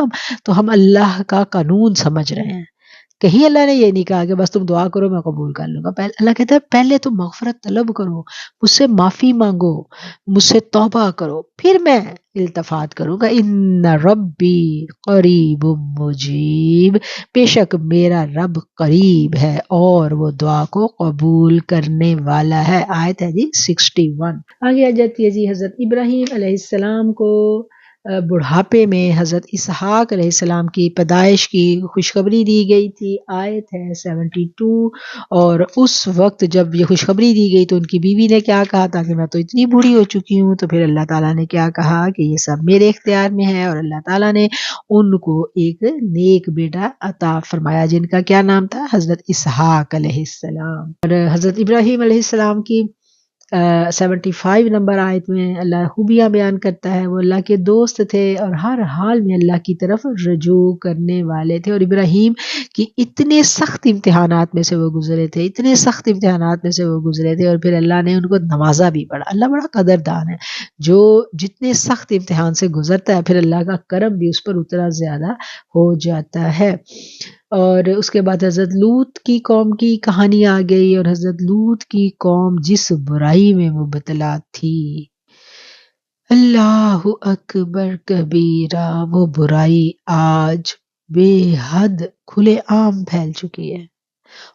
تو ہم اللہ کا قانون سمجھ رہے ہیں. کہیں اللہ نے یہ نہیں کہا کہ بس تم دعا کرو میں قبول کر لوں گا. اللہ کہتا ہے پہلے تم مغفرت طلب کرو، مجھ سے معافی مانگو، مجھ سے توبہ کرو، پھر میں التفات کروں گا. ان ربی قریب مجیب، بے شک میرا رب قریب ہے اور وہ دعا کو قبول کرنے والا ہے. آیت ہے جی 61. آگے آ جاتی ہے جی حضرت ابراہیم علیہ السلام کو بڑھاپے میں حضرت اسحاق علیہ السلام کی پیدائش کی خوشخبری دی گئی تھی. آیت ہے 72. اور اس وقت جب یہ خوشخبری دی گئی تو ان کی بیوی نے کیا کہا تھا کہ میں تو اتنی بوڑھی ہو چکی ہوں. تو پھر اللہ تعالیٰ نے کیا کہا کہ یہ سب میرے اختیار میں ہے، اور اللہ تعالیٰ نے ان کو ایک نیک بیٹا عطا فرمایا جن کا کیا نام تھا؟ حضرت اسحاق علیہ السلام. اور حضرت ابراہیم علیہ السلام کی 75 نمبر آیت میں اللہ خوبیاں بیان کرتا ہے. وہ اللہ کے دوست تھے اور ہر حال میں اللہ کی طرف رجوع کرنے والے تھے. اور ابراہیم کی اتنے سخت امتحانات میں سے وہ گزرے تھے، اتنے سخت امتحانات میں سے وہ گزرے تھے، اور پھر اللہ نے ان کو نوازا بھی پڑا. اللہ بڑا قدردان ہے، جو جتنے سخت امتحان سے گزرتا ہے پھر اللہ کا کرم بھی اس پر اتنا زیادہ ہو جاتا ہے. اور اس کے بعد حضرت لوط کی قوم کی کہانی آ گئی، اور حضرت لوط کی قوم جس برائی میں مبتلا تھی، اللہ اکبر کبیرہ، وہ برائی آج بے حد کھلے عام پھیل چکی ہے،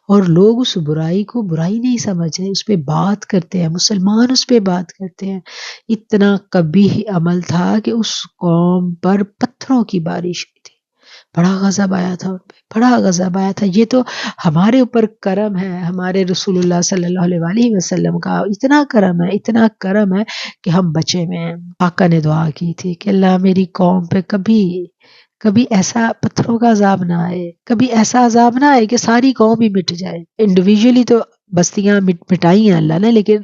اور لوگ اس برائی کو برائی نہیں سمجھ رہے، اس پہ بات کرتے ہیں، مسلمان اس پہ بات کرتے ہیں. اتنا قبیح عمل تھا کہ اس قوم پر پتھروں کی بارش ہوئی تھی. بڑا غضب آیا تھا ان پہ، بڑا غضب آیا تھا. یہ تو ہمارے اوپر کرم ہے، ہمارے رسول اللہ صلی اللہ علیہ وآلہ وسلم کا اتنا کرم ہے، اتنا کرم ہے کہ ہم بچے میں ہیں. آقا نے دعا کی تھی کہ اللہ میری قوم پہ کبھی ایسا پتھروں کا عذاب نہ آئے، کبھی ایسا عذاب نہ آئے کہ ساری قوم ہی مٹ جائے. انڈیویجولی تو بستیاں مٹائی ہیں اللہ نے، لیکن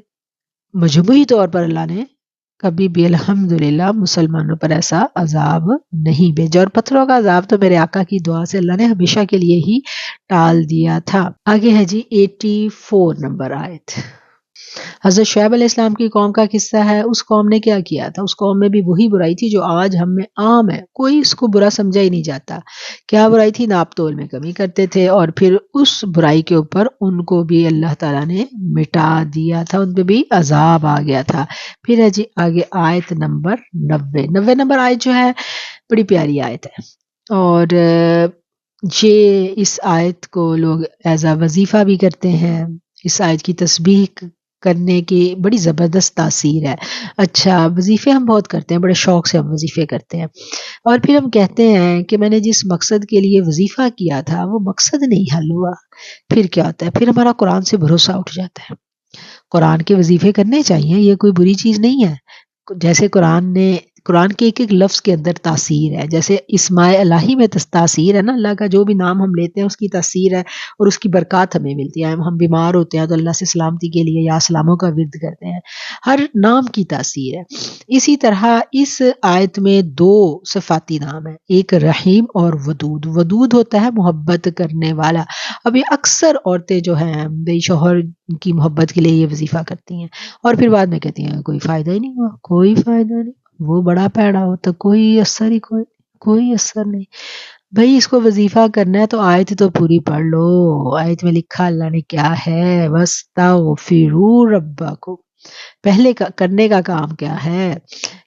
مجموعی طور پر اللہ نے کبھی بھی الحمدللہ مسلمانوں پر ایسا عذاب نہیں بھیجا. اور پتھروں کا عذاب تو میرے آقا کی دعا سے اللہ نے ہمیشہ کے لیے ہی ٹال دیا تھا. آگے ہے جی 84 نمبر آیت. حضرت شعیب علیہ السلام کی قوم کا قصہ ہے. اس قوم نے کیا کیا تھا؟ اس قوم میں بھی وہی برائی تھی جو آج ہم میں عام ہے، کوئی اس کو برا سمجھا ہی نہیں جاتا. کیا برائی تھی؟ ناپ تول میں کمی کرتے تھے، اور پھر اس برائی کے اوپر ان کو بھی اللہ تعالیٰ نے مٹا دیا تھا، ان پہ بھی عذاب آ گیا تھا. پھر ہے جی آگے آیت نمبر 90 نمبر آیت جو ہے بڑی پیاری آیت ہے، اور یہ اس آیت کو لوگ ایز اے وظیفہ بھی کرتے ہیں. اس آیت کی تسبیح کرنے کی بڑی زبردست تاثیر ہے. اچھا، وظیفے ہم بہت کرتے ہیں، بڑے شوق سے ہم وظیفے کرتے ہیں، اور پھر ہم کہتے ہیں کہ میں نے جس مقصد کے لیے وظیفہ کیا تھا وہ مقصد نہیں حل ہوا. پھر کیا ہوتا ہے؟ پھر ہمارا قرآن سے بھروسہ اٹھ جاتا ہے. قرآن کے وظیفے کرنے چاہیے، یہ کوئی بری چیز نہیں ہے. جیسے قرآن کے ایک ایک لفظ کے اندر تاثیر ہے، جیسے اسماء الہی میں تاثیر ہے نا، اللہ کا جو بھی نام ہم لیتے ہیں اس کی تاثیر ہے اور اس کی برکات ہمیں ملتی ہے. ہم بیمار ہوتے ہیں تو اللہ سے سلامتی کے لیے یا سلاموں کا ورد کرتے ہیں، ہر نام کی تاثیر ہے. اسی طرح اس آیت میں 2 صفاتی نام ہیں، ایک رحیم اور ودود. ودود ہوتا ہے محبت کرنے والا. اب یہ اکثر عورتیں جو ہیں بے شوہر کی محبت کے لیے یہ وظیفہ کرتی ہیں، اور پھر بعد میں کہتی ہیں کوئی فائدہ ہی نہیں ہوا، کوئی فائدہ نہیں، وہ بڑا پیڑا ہوتا، کوئی اثر ہی کوئی اثر نہیں. بھئی اس کو وظیفہ کرنا ہے تو آیت تو پوری پڑھ لو. آیت میں لکھا اللہ نے کیا ہے؟ وَاسْتَغْفِرُوا رَبَّكُمْ. پہلے کرنے کا کام کیا ہے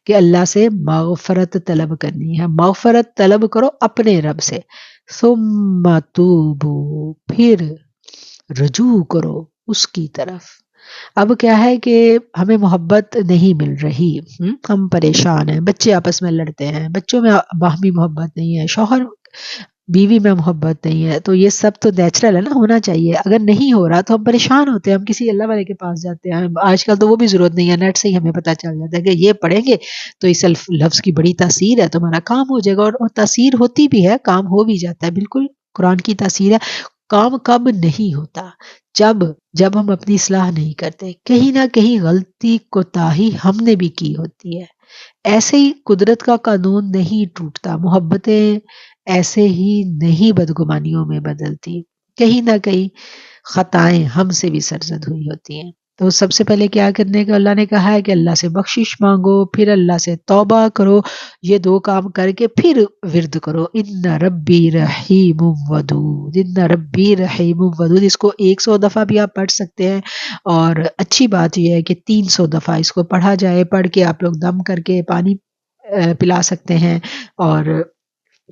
کہ اللہ سے مغفرت طلب کرنی ہے. مغفرت طلب کرو اپنے رب سے. ثُمَّ تُوبُوا، پھر رجوع کرو اس کی طرف. اب کیا ہے کہ ہمیں محبت نہیں مل رہی، ہم پریشان ہیں، بچے آپس میں لڑتے ہیں، بچوں میں باہمی محبت نہیں ہے، شوہر بیوی میں محبت نہیں ہے، تو یہ سب تو نیچرل ہے نا، ہونا چاہیے. اگر نہیں ہو رہا تو ہم پریشان ہوتے ہیں، ہم کسی اللہ والے کے پاس جاتے ہیں. آج کل تو وہ بھی ضرورت نہیں ہے، نیٹ سے ہی ہمیں پتہ چل جاتا ہے کہ یہ پڑھیں گے تو اس لفظ کی بڑی تاثیر ہے، تمہارا کام ہو جائے گا. اور تاثیر ہوتی بھی ہے، کام ہو بھی جاتا ہے، بالکل قرآن کی تاثیر ہے. کام کب نہیں ہوتا؟ جب ہم اپنی اصلاح نہیں کرتے، کہیں نہ کہیں غلطی کوتاہی ہم نے بھی کی ہوتی ہے. ایسے ہی قدرت کا قانون نہیں ٹوٹتا، محبتیں ایسے ہی نہیں بدگمانیوں میں بدلتی، کہیں نہ کہیں خطائیں ہم سے بھی سرزد ہوئی ہوتی ہیں. تو سب سے پہلے کیا کرنے کا اللہ نے کہا ہے کہ اللہ سے بخشش مانگو، پھر اللہ سے توبہ کرو، یہ 2 کام کر کے پھر ورد کرو۔ ان ربی رحیم ودود، ان ربی رحیم ودود، اس کو 100 دفعہ بھی آپ پڑھ سکتے ہیں، اور اچھی بات یہ ہے کہ 300 دفعہ اس کو پڑھا جائے۔ پڑھ کے آپ لوگ دم کر کے پانی پلا سکتے ہیں، اور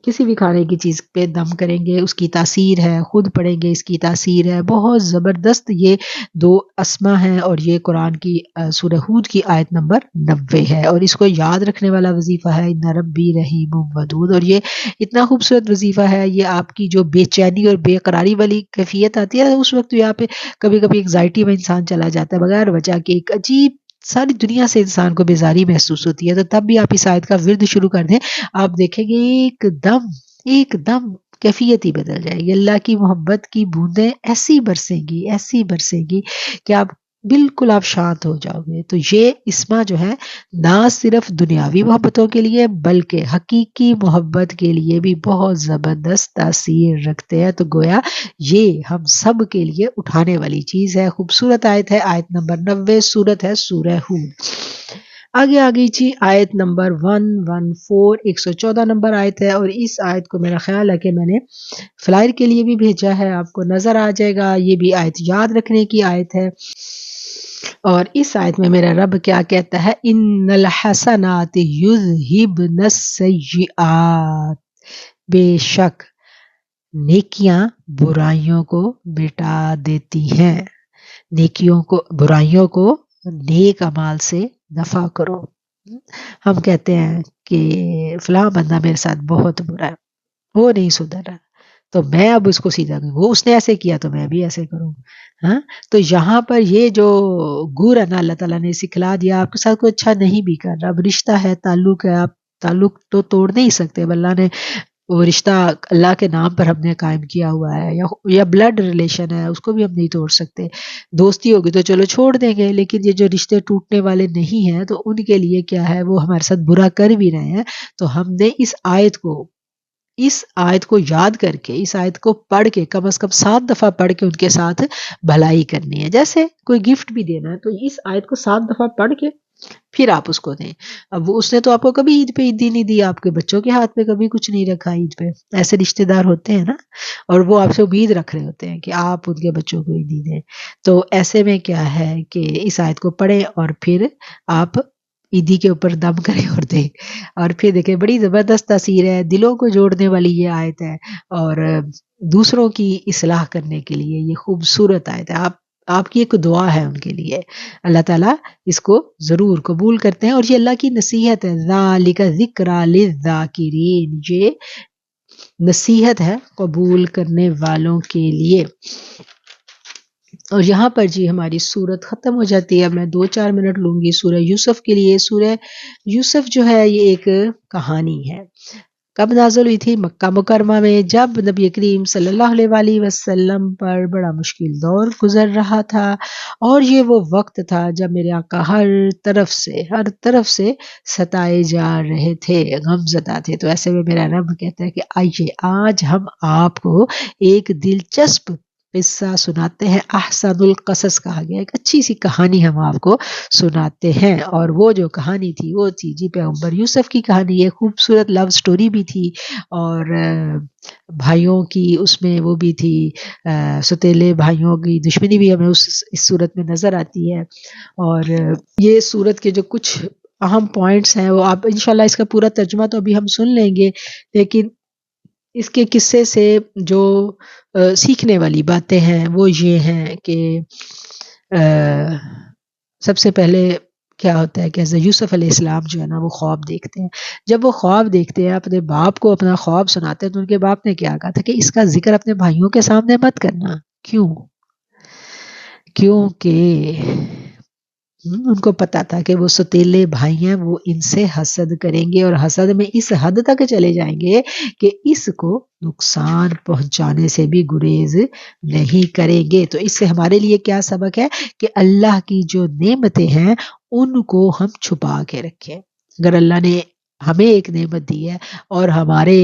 کسی بھی کھانے کی چیز پہ دم کریں گے، اس کی تاثیر ہے، خود پڑھیں گے اس کی تاثیر ہے بہت زبردست۔ یہ 2 اسما ہیں، اور یہ قرآن کی سورہ ہود کی آیت نمبر 90 ہے، اور اس کو یاد رکھنے والا وظیفہ ہے ان ربی رحیم ودود۔ اور یہ اتنا خوبصورت وظیفہ ہے، یہ آپ کی جو بے چینی اور بے قراری والی کیفیت آتی ہے اس وقت یہاں پہ کبھی کبھی انگزائٹی میں انسان چلا جاتا ہے بغیر وجہ کے، ایک عجیب ساری دنیا سے انسان کو بیزاری محسوس ہوتی ہے، تو تب بھی آپ اس آیت کا ورد شروع کر دیں، آپ دیکھیں گے ایک دم کیفیت ہی بدل جائے گی، اللہ کی محبت کی بوندیں ایسی برسیں گی کہ آپ بالکل آپ شانت ہو جاؤ گے۔ تو یہ اسما جو ہے نہ صرف دنیاوی محبتوں کے لیے بلکہ حقیقی محبت کے لیے بھی بہت زبردست تاثیر رکھتے ہیں، تو گویا یہ ہم سب کے لیے اٹھانے والی چیز ہے۔ خوبصورت آیت ہے، آیت نمبر 90، سورت ہے سورہ ہود۔ آگے جی آیت نمبر 114، 114 نمبر آیت ہے، اور اس آیت کو میرا خیال ہے کہ میں نے فلائر کے لیے بھی بھیجا ہے، آپ کو نظر آ جائے گا، یہ بھی آیت یاد رکھنے کی آیت ہے۔ اور اس آیت میں میرا رب کیا کہتا ہے، ان الحسنات یذہبن السیئات، بے شک نیکیاں برائیوں کو مٹا دیتی ہیں، برائیوں کو نیک اعمال سے دفع کرو۔ ہم کہتے ہیں کہ فلاں بندہ میرے ساتھ بہت برا ہے، وہ نہیں سدھر رہا، تو میں اب اس کو سیدھا کروں، وہ اس نے ایسے کیا تو میں بھی ایسے کروں۔ ہاں، تو یہاں پر یہ جو گر ہے نا، اللہ تعالیٰ نے سکھلا دیا، آپ کے ساتھ کوئی اچھا نہیں بھی کر رہا، اب رشتہ ہے، تعلق ہے، آپ تعلق تو توڑ نہیں سکتے، اب اللہ نے وہ رشتہ اللہ کے نام پر ہم نے قائم کیا ہوا ہے، یا بلڈ ریلیشن ہے، اس کو بھی ہم نہیں توڑ سکتے۔ دوستی ہوگی تو چلو چھوڑ دیں گے، لیکن یہ جو رشتے ٹوٹنے والے نہیں ہیں تو ان کے لیے کیا ہے، وہ ہمارے ساتھ برا کر بھی رہے ہیں، تو ہم نے اس آیت کو یاد کر کے، اس آیت کو پڑھ کے کم از کم 7 دفعہ پڑھ کے ان کے ساتھ بھلائی کرنی ہے۔ جیسے کوئی گفٹ بھی دینا ہے تو اس آیت کو 7 دفعہ پڑھ کے پھر آپ اس کو دیں۔ اب اس نے تو آپ کو کبھی عید پہ عیدی نہیں دی، آپ کے بچوں کے ہاتھ پہ کبھی کچھ نہیں رکھا عید پہ، ایسے رشتہ دار ہوتے ہیں نا، اور وہ آپ سے امید رکھ رہے ہوتے ہیں کہ آپ ان کے بچوں کو عیدی دیں۔ تو ایسے میں کیا ہے کہ اس آیت کو پڑھیں اور پھر آپ عیدی کے اوپر دم کریں اور دیں، اور پھر دیکھیں بڑی زبردست تاثیر ہے، دلوں کو جوڑنے والی یہ آیت ہے، اور دوسروں کی اصلاح کرنے کے لیے یہ خوبصورت آیت ہے۔ آپ کی ایک دعا ہے ان کے لیے، اللہ تعالیٰ اس کو ضرور قبول کرتے ہیں، اور یہ اللہ کی نصیحت ہے، ذالک ذکریٰ للذاکرین، یہ نصیحت ہے قبول کرنے والوں کے لیے۔ اور یہاں پر جی ہماری سورت ختم ہو جاتی ہے، اب میں 2-4 منٹ لوں گی سورہ یوسف کے لیے۔ سورہ یوسف جو ہے یہ ایک کہانی ہے، کب نازل ہوئی تھی؟ مکہ مکرمہ میں، جب نبی کریم صلی اللہ علیہ وآلہ وسلم پر بڑا مشکل دور گزر رہا تھا، اور یہ وہ وقت تھا جب میرے آقا ہر طرف سے ستائے جا رہے تھے، غم زدہ تھے۔ تو ایسے میں میرا رب کہتا ہے کہ آئیے آج ہم آپ کو ایک دلچسپ قصہ سناتے ہیں، احسن القصص کہا گیا، ایک اچھی سی کہانی ہم آپ کو سناتے ہیں، اور وہ جو کہانی تھی وہ تھی جی پیغمبر یوسف کی کہانی ہے، خوبصورت لو سٹوری بھی تھی، اور بھائیوں کی اس میں وہ بھی تھی، ستیلے بھائیوں کی دشمنی بھی ہمیں اس صورت میں نظر آتی ہے۔ اور یہ صورت کے جو کچھ اہم پوائنٹس ہیں وہ آپ انشاءاللہ، اس کا پورا ترجمہ تو ابھی ہم سن لیں گے، لیکن اس کے قصے سے جو سیکھنے والی باتیں ہیں وہ یہ ہیں کہ سب سے پہلے کیا ہوتا ہے کہ حضرت یوسف علیہ السلام جو ہے نا وہ خواب دیکھتے ہیں، جب وہ خواب دیکھتے ہیں اپنے باپ کو اپنا خواب سناتے ہیں، تو ان کے باپ نے کیا کہا تھا کہ اس کا ذکر اپنے بھائیوں کے سامنے مت کرنا۔ کیونکہ ان کو پتا تھا کہ وہ ستیلے بھائی ہیں، وہ ان سے حسد کریں گے، اور حسد میں اس حد تک چلے جائیں گے کہ اس کو نقصان پہنچانے سے بھی گریز نہیں کریں گے۔ تو اس سے ہمارے لیے کیا سبق ہے کہ اللہ کی جو نعمتیں ہیں ان کو ہم چھپا کے رکھیں۔ اگر اللہ نے ہمیں ایک نعمت دی ہے اور ہمارے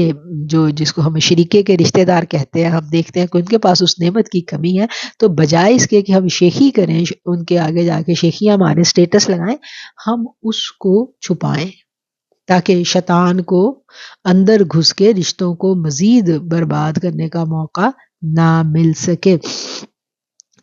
جو جس کو ہم شریکے کے رشتہ دار کہتے ہیں، ہم دیکھتے ہیں کہ ان کے پاس اس نعمت کی کمی ہے، تو بجائے اس کے کہ ہم شیخی کریں، ان کے آگے جا کے شیخیاں مارے، سٹیٹس لگائیں، ہم اس کو چھپائیں تاکہ شیطان کو اندر گھس کے رشتوں کو مزید برباد کرنے کا موقع نہ مل سکے۔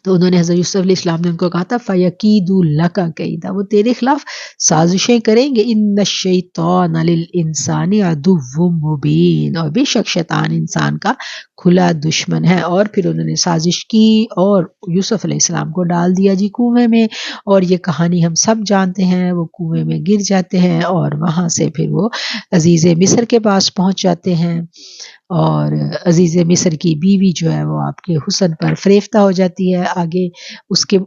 تو انہوں نے حضرت یوسف علیہ السلام نے ان کو کہا تھا فَيَكِيدُ لَكَ كَيْدًا، وہ تیرے خلاف سازشیں کریں گے، اِنَّ الشَّيْطَانَ لِلْإِنسَانِ عَدُوٌّ مُبِينٌ، اور بے شک شیطان انسان کا کھلا دشمن ہے۔ اور پھر انہوں نے سازش کی اور یوسف علیہ السلام کو ڈال دیا جی کنویں میں، اور یہ کہانی ہم سب جانتے ہیں، وہ کنویں میں گر جاتے ہیں اور وہاں سے پھر وہ عزیز مصر کے پاس پہنچ جاتے ہیں، اور عزیز مصر کی بیوی جو ہے وہ آپ کے حسن پر فریفتہ ہو جاتی ہے، آگے اس کے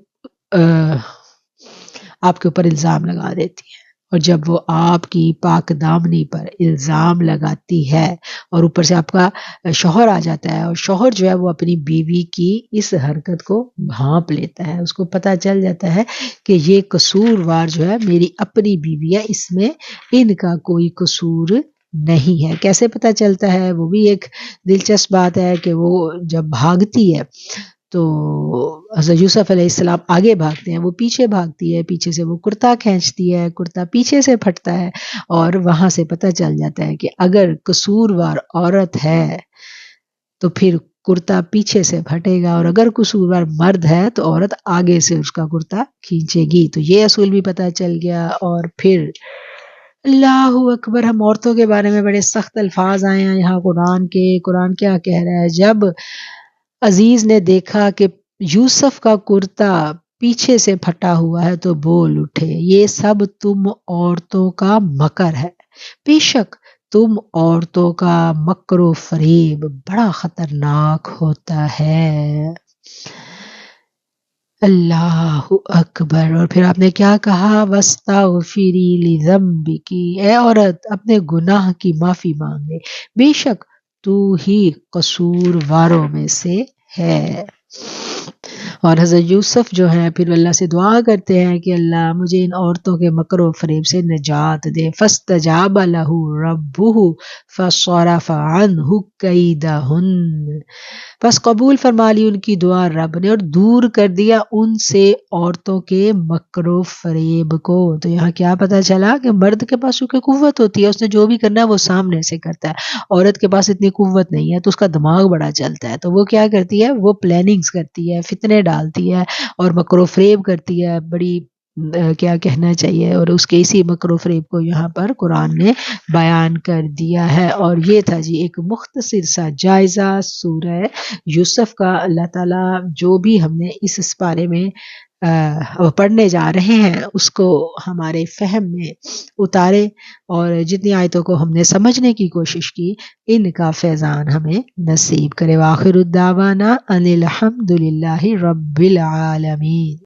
آپ کے اوپر الزام لگا دیتی ہے، اور جب وہ آپ کی پاک دامنی پر الزام لگاتی ہے اور اوپر سے آپ کا شوہر آ جاتا ہے، اور شوہر جو ہے وہ اپنی بیوی کی اس حرکت کو بھانپ لیتا ہے، اس کو پتہ چل جاتا ہے کہ یہ قصوروار جو ہے میری اپنی بیوی ہے، اس میں ان کا کوئی قصور نہیں ہے۔ کیسے پتہ چلتا ہے؟ وہ بھی ایک دلچسپ بات ہے کہ وہ جب بھاگتی ہے تو حضرت یوسف علیہ السلام آگے بھاگتے ہیں، وہ پیچھے بھاگتی ہے، پیچھے سے وہ کرتا کھینچتی ہے، کرتا پیچھے سے پھٹتا ہے، اور وہاں سے پتہ چل جاتا ہے کہ اگر قصوروار عورت ہے تو پھر کرتا پیچھے سے پھٹے گا، اور اگر قصوروار مرد ہے تو عورت آگے سے اس کا کرتا کھینچے گی۔ تو یہ اصول بھی پتہ چل گیا۔ اور پھر اللہ اکبر، ہم عورتوں کے بارے میں بڑے سخت الفاظ آئے ہیں یہاں قرآن کے۔ قرآن کیا کہہ رہا ہے؟ جب عزیز نے دیکھا کہ یوسف کا کرتا پیچھے سے پھٹا ہوا ہے تو بول اٹھے، یہ سب تم عورتوں کا مکر ہے، بے شک تم عورتوں کا مکر و فریب بڑا خطرناک ہوتا ہے۔ اللہ اکبر۔ اور پھر آپ نے کیا کہا؟ وَاسْتَغْفِرِي لِذَنبِكِ، اے عورت اپنے گناہ کی معافی مانگ لے، بے شک تو ہی قصورواروں میں سے ہے۔ اور حضرت یوسف جو ہیں پھر اللہ سے دعا کرتے ہیں کہ اللہ مجھے ان عورتوں کے مکر و فریب سے نجات دے۔ فَاسْتَجَابَ لَهُ رَبُّهُ فَصَرَفَ عَنْهُ كَيْدَهُنَّ، بس قبول فرما لی ان کی دعا رب نے، اور دور کر دیا ان سے عورتوں کے مکر و فریب کو۔ تو یہاں کیا پتہ چلا کہ مرد کے پاس چونکہ قوت ہوتی ہے، اس نے جو بھی کرنا ہے وہ سامنے سے کرتا ہے، عورت کے پاس اتنی قوت نہیں ہے تو اس کا دماغ بڑا چلتا ہے، تو وہ کیا کرتی ہے؟ وہ پلاننگز کرتی ہے، فتنے ڈالتی ہے اور مکر و فریب کرتی ہے، بڑی کیا کہنا چاہیے۔ اور اس کے اسی مکر و فریب کو یہاں پر قرآن نے بیان کر دیا ہے۔ اور یہ تھا جی ایک مختصر سا جائزہ سورہ یوسف کا۔ اللہ تعالیٰ جو بھی ہم نے اس پارے میں پڑھنے جا رہے ہیں اس کو ہمارے فہم میں اتارے، اور جتنی آیتوں کو ہم نے سمجھنے کی کوشش کی ان کا فیضان ہمیں نصیب کرے۔ وآخر الدعوانا ان الحمد للہ رب العالمین۔